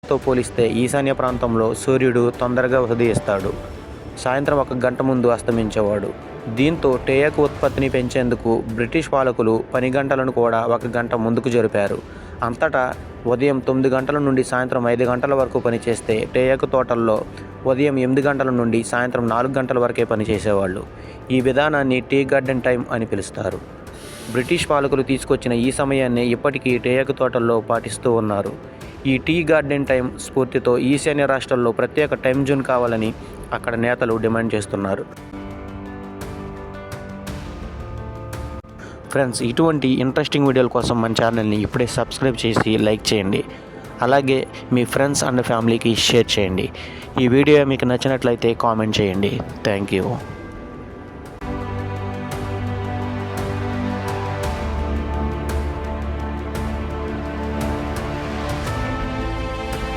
భారత్తో పోలిస్తే ఈశాన్య ప్రాంతంలో సూర్యుడు తొందరగా ఉదయిస్తాడు. సాయంత్రం 1 గంట ముందు అస్తమించేవాడు. దీంతో టేయాకు ఉత్పత్తిని పెంచేందుకు బ్రిటిష్ పాలకులు పని గంటలను కూడా 1 గంట ముందుకు జరిపారు. అంతటా ఉదయం 9 గంటల నుండి సాయంత్రం 5 గంటల వరకు పనిచేస్తే టేయాకు తోటల్లో ఉదయం 8 గంటల నుండి సాయంత్రం 4 గంటల వరకే పనిచేసేవాళ్ళు. ఈ విధానాన్ని టీ గార్డెన్ టైం అని పిలుస్తారు. బ్రిటిష్ పాలకులు తీసుకొచ్చిన ఈ సమయాన్ని ఇప్పటికీ టేయాకు తోటల్లో పాటిస్తూ ఉన్నారు. ఈ టీ గార్డెన్ టైం స్ఫూర్తితో ఈశాన్య రాష్ట్రాల్లో ప్రత్యేక టైం జోన్ కావాలని అక్కడ నేతలు డిమాండ్ చేస్తున్నారు. ఫ్రెండ్స్, ఇటువంటి ఇంట్రెస్టింగ్ వీడియోల కోసం మన ఛానల్ని ఇప్పుడే సబ్స్క్రైబ్ చేసి లైక్ చేయండి. అలాగే మీ ఫ్రెండ్స్ అండ్ ఫ్యామిలీకి షేర్ చేయండి. ఈ వీడియో మీకు నచ్చినట్లయితే కామెంట్ చేయండి. Thank you.